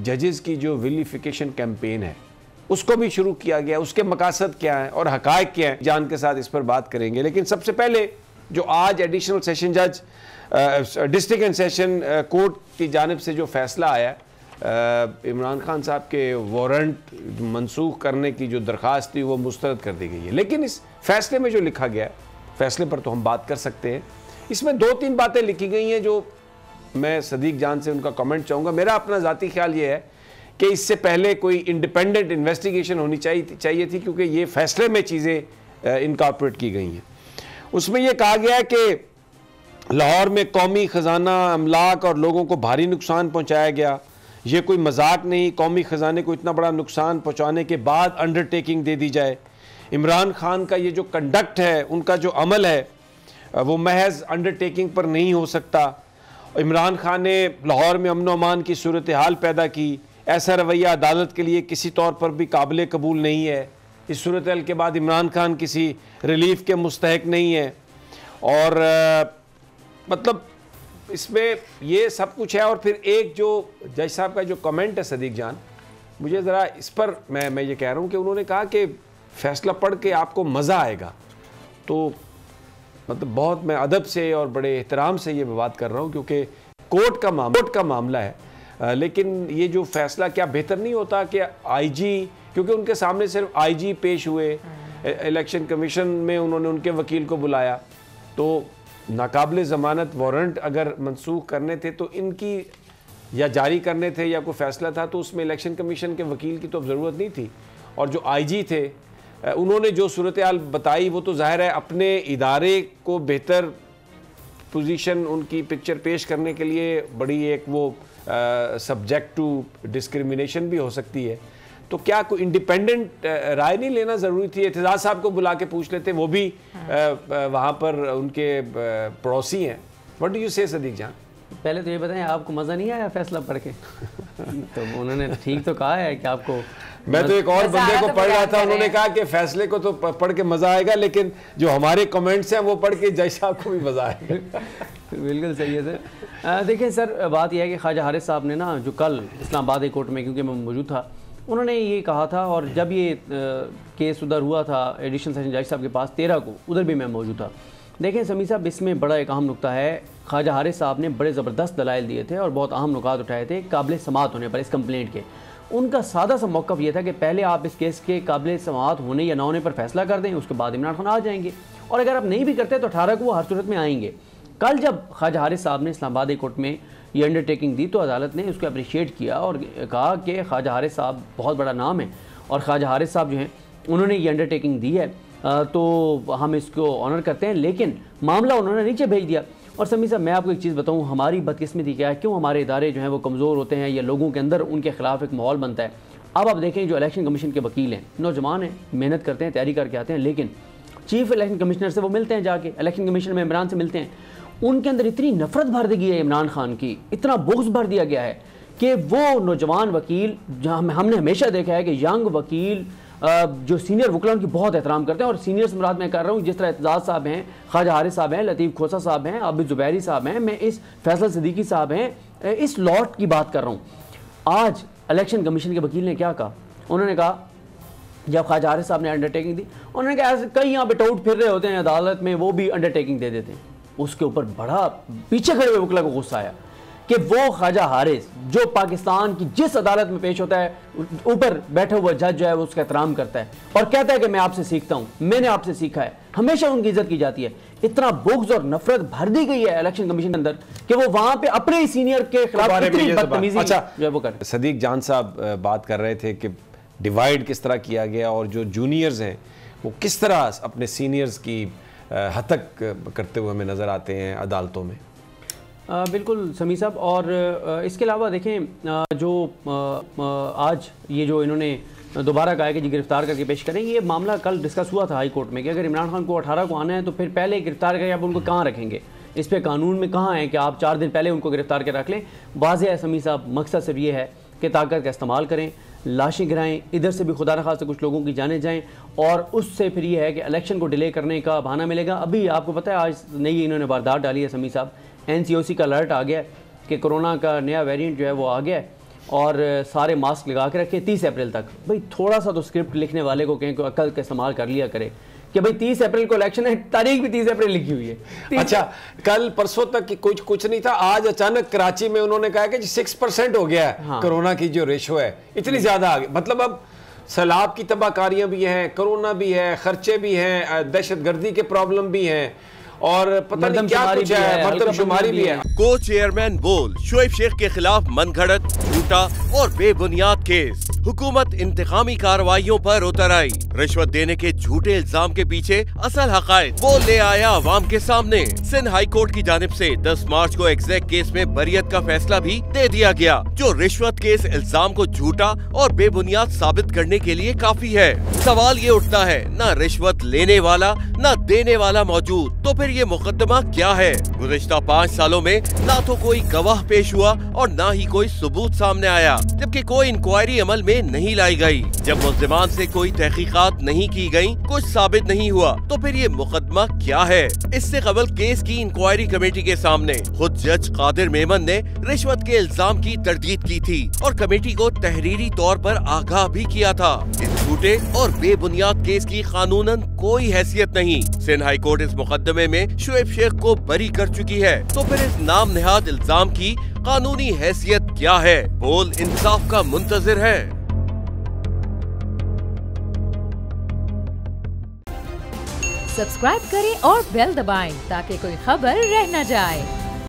जजेस की जो विलिफिकेशन कैंपेन है उसको भी शुरू किया गया, उसके मकासद क्या हैं और हकायक क्या हैं, जान के साथ इस पर बात करेंगे। लेकिन सबसे पहले जो आज एडिशनल सेशन जज डिस्ट्रिक्ट एंड सेशन कोर्ट की जानिब से जो फैसला आया, इमरान खान साहब के वारंट मनसूख करने की जो दरख्वास्त थी वो मुस्तरद कर दी गई है। लेकिन इस फैसले में जो लिखा गया है, फैसले पर तो हम बात कर सकते हैं, इसमें 2-3 बातें लिखी गई हैं जो मैं सदीक जान से उनका कमेंट चाहूँगा। मेरा अपना ज़ाती ख्याल ये है कि इससे पहले कोई इंडिपेंडेंट इन्वेस्टिगेशन होनी चाहिए थी, क्योंकि ये फैसले में चीज़ें इनकॉर्पोरेट की गई हैं। उसमें यह कहा गया है कि लाहौर में कौमी ख़जाना, अमलाक और लोगों को भारी नुकसान पहुँचाया गया। ये कोई मजाक नहीं, कौमी ख़जाने को इतना बड़ा नुकसान पहुँचाने के बाद अंडरटेकिंग दे दी जाए। इमरान खान का ये जो कंडक्ट है, उनका जो अमल है, वो महज अंडरटेकिंग पर नहीं हो सकता। इमरान खान ने लाहौर में अमन अमान की सूरत हाल पैदा की। ऐसा रवैया अदालत के लिए किसी तौर पर भी काबिल कबूल नहीं है। इस सूरत हाल के बाद इमरान खान किसी रिलीफ के मुस्तहक नहीं है। और मतलब इसमें ये सब कुछ है। और फिर एक जो जज साहब का जो कमेंट है सदीक जान, मुझे ज़रा इस पर मैं ये कह रहा हूँ कि उन्होंने कहा कि फ़ैसला पढ़ के आपको मज़ा आएगा। तो मतलब बहुत मैं अदब से और बड़े एहतराम से ये बात कर रहा हूँ, क्योंकि कोर्ट का मामला है। लेकिन ये जो फैसला क्या बेहतर नहीं होता कि आईजी, क्योंकि उनके सामने सिर्फ आईजी पेश हुए, इलेक्शन कमीशन में उन्होंने उनके वकील को बुलाया, तो नाकाबिल ज़मानत वारंट अगर मनसूख करने थे तो इनकी या जारी करने थे या कोई फैसला था, तो उसमें इलेक्शन कमीशन के वकील की तो अब ज़रूरत नहीं थी। और जो आईजी थे उन्होंने जो सूरत हाल बताई, वो तो ज़ाहिर है अपने इदारे को बेहतर पोजीशन, उनकी पिक्चर पेश करने के लिए बड़ी एक वो सब्जेक्ट टू डिस्क्रिमिनेशन भी हो सकती है। तो क्या कोई इंडिपेंडेंट राय नहीं लेना ज़रूरी थी? एतजाज़ साहब को बुला के पूछ लेते, वो भी वहाँ पर उनके पड़ोसी हैं। व्हाट डू यू से सदीक जान? पहले तो ये बताएं, आपको मज़ा नहीं आया फैसला पढ़ के? तो उन्होंने ठीक तो कहा है कि आपको, मैं तो एक और बंदे को पढ़ रहा था, उन्होंने कहा कि फैसले को तो पढ़ के मज़ा आएगा, लेकिन जो हमारे कमेंट्स हैं वो पढ़ के जज साहब को भी मज़ा आएगा। बिल्कुल सही है सर। देखिए सर, बात यह है कि ख्वाजा हारिस साहब ने ना, जो कल इस्लामाबाद कोर्ट में, क्योंकि मैं मौजूद था, उन्होंने ये कहा था, और जब ये केस उधर हुआ था एडिशनल सेशन जज साहब के पास 13 को, उधर भी मैं मौजूद था। देखें समी साहब, इसमें बड़ा एक अहम नुकता है। ख्वाजा हारिस साहब ने बड़े ज़बरदस्त दलाइल दिए थे और बहुत अहम नुकात उठाए थे काबिल समाअत होने पर इस कंप्लेंट के। उनका सादा सा मौक़िफ़ ये था कि पहले आप इस केस के काबिल समाअत होने या ना होने पर फैसला कर दें, उसके बाद इमरान खान आ जाएंगे, और अगर आप नहीं भी करते तो 18 को वो हर सूरत में आएंगे। कल जब ख्वाजा हारिस साहब ने इस्लामाबाद कोर्ट में ये अंडरटेकिंग दी, तो अदालत ने उसको अप्रिशिएट किया और कहा कि ख्वाजा हारिस साहब बहुत बड़ा नाम है, और ख्वाजा हारिस साहब जो हैं उन्होंने ये अंडरटेकिंग दी है, तो हम इसको ऑनर करते हैं। लेकिन मामला उन्होंने नीचे भेज दिया। और समी साहब, मैं आपको एक चीज़ बताऊं, हमारी बदकिस्मती क्या है, क्यों हमारे इदारे जो हैं वो कमज़ोर होते हैं या लोगों के अंदर उनके खिलाफ एक माहौल बनता है। अब आप देखें, जो इलेक्शन कमीशन के वकील हैं, नौजवान हैं, मेहनत करते हैं, तैयारी करके आते हैं, लेकिन चीफ इलेक्शन कमिश्नर से वो मिलते हैं, जाके इलेक्शन कमीशन में इमरान से मिलते हैं, उनके अंदर इतनी नफरत भर दी गई है इमरान खान की, इतना बुग़्ज़ भर दिया गया है कि वो नौजवान वकील, जहाँ हमने हमेशा देखा है कि यंग वकील जो सीनियर वकील उनकी बहुत एहतराम करते हैं, और सीनियर से मुराद मैं कर रहा हूँ जिस तरह एतजाज़ साहब हैं, ख्वाजा हारिस साहब हैं, लतीफ़ खोसा साहब हैं, आबिद ज़ुबैरी साहब हैं, मैं इस फैसल सिद्दीकी साहब हैं, इस लॉट की बात कर रहा हूँ। आज इलेक्शन कमीशन के वकील ने क्या कहा? उन्होंने कहा, जब ख्वाजा हारिस साहब ने अंडरटेकिंग दी, उन्होंने कहा ऐसे कई यहाँ पे टाउट फिर रहे होते हैं अदालत में, वो भी अंडरटेकिंग दे देते हैं। उसके ऊपर बड़ा पीछे खड़े हुए वकील को गुस्सा आया कि वो ख्वाजा हारिस जो पाकिस्तान की जिस अदालत में पेश होता है, ऊपर बैठा हुआ जज जो है वो उसका एहतराम करता है और कहता है कि मैं आपसे सीखता हूँ, मैंने आपसे सीखा है, हमेशा उनकी इज्जत की जाती है। इतना बुग़्ज़ और नफरत भर दी गई है इलेक्शन कमीशन के अंदर कि वो वहां पे अपने ही सीनियर के खिलाफ इतनी बदतमीजी जो है वो कर। सदीक जान साहब बात कर रहे थे कि डिवाइड किस तरह किया गया और जो जूनियर्स हैं वो किस तरह अपने सीनियर्स की हतक करते हुए हमें नज़र आते हैं अदालतों में। बिल्कुल समी साहब, और इसके अलावा देखें जो आज ये जो इन्होंने दोबारा कहा कि जी गिरफ्तार करके पेश करेंगे, ये मामला कल डिस्कस हुआ था हाई कोर्ट में कि अगर इमरान खान को 18 को आना है तो फिर पहले गिरफ्तार करके आप उनको कहाँ रखेंगे? इस पर कानून में कहाँ है कि आप 4 दिन पहले उनको गिरफ्तार के रख लें? वाज़ेह है समी साहब, मकसद सिर्फ ये है कि ताकत का इस्तेमाल करें, लाशें गिराएं, इधर से भी खुदा न खास्ता कुछ लोगों की जाने जाएं, और उससे फिर ये है कि इलेक्शन को डिले करने का बहाना मिलेगा। अभी आपको पता है आज नई इन्होंने वारदात डाली है समी साहब, NCOC का अलर्ट आ गया कि कोरोना का नया वेरिएंट जो है वो आ गया है, और सारे मास्क लगा के रखे 30 अप्रैल तक। भाई थोड़ा सा तो स्क्रिप्ट लिखने वाले को कहीं को अकल का इस्तेमाल कर लिया करे कि भाई 30 अप्रैल को इलेक्शन है, तारीख भी 30 अप्रैल लिखी हुई है। अच्छा, कल परसों तक की कुछ नहीं था, आज अचानक कराची में उन्होंने कहा कि 6% हो गया है कोरोना की जो रेशो है, इतनी ज्यादा आ गई। मतलब अब सैलाब की तबाहकारियां भी हैं, कोरोना भी है, खर्चे भी हैं, दहशतगर्दी के प्रॉब्लम भी हैं और पता नहीं क्या कुछ है, मर्दमशुमारी भी है। को चेयरमैन बोल शोएब शेख के खिलाफ मनगढ़ंत, झूठा और बेबुनियाद केस। हुकूमत इंतकामी कार्रवाइयों पर उतर आई। रिश्वत देने के झूठे इल्जाम के पीछे असल हकायक वो ले आया अवाम के सामने। सिंध हाई कोर्ट की जानिब से 10 मार्च को एग्जैक्ट केस में बरियत का फैसला भी दे दिया गया, जो रिश्वत के इस इल्जाम को झूठा और बेबुनियाद साबित करने के लिए काफी है। सवाल ये उठता है, न रिश्वत लेने वाला न देने वाला मौजूद, तो फिर ये मुकदमा क्या है? गुज़िश्ता 5 सालों में न तो कोई गवाह पेश हुआ और न ही कोई सबूत सामने आया, जबकि कोई इंक्वायरी अमल में नहीं लाई गई। जब मुल्जिमान से कोई तहकीकात नहीं की गई, कुछ साबित नहीं हुआ, तो फिर ये मुकदमा क्या है? इससे कबल केस की इंक्वायरी कमेटी के सामने खुद जज कादिर मेमन ने रिश्वत के इल्जाम की तरदीद की थी और कमेटी को तहरीरी तौर पर आगाह भी किया था। इस झूठे और बेबुनियाद केस की कानूनन कोई हैसियत नहीं। सिंध हाई कोर्ट इस मुकदमे में शोएब शेख को बरी कर चुकी है, तो फिर इस नाम नेहाद इल्जाम की कानूनी हैसियत क्या है? बोल इंसाफ का मुंतजिर है। सब्सक्राइब करें और बेल दबाएं ताकि कोई खबर रह न जाए।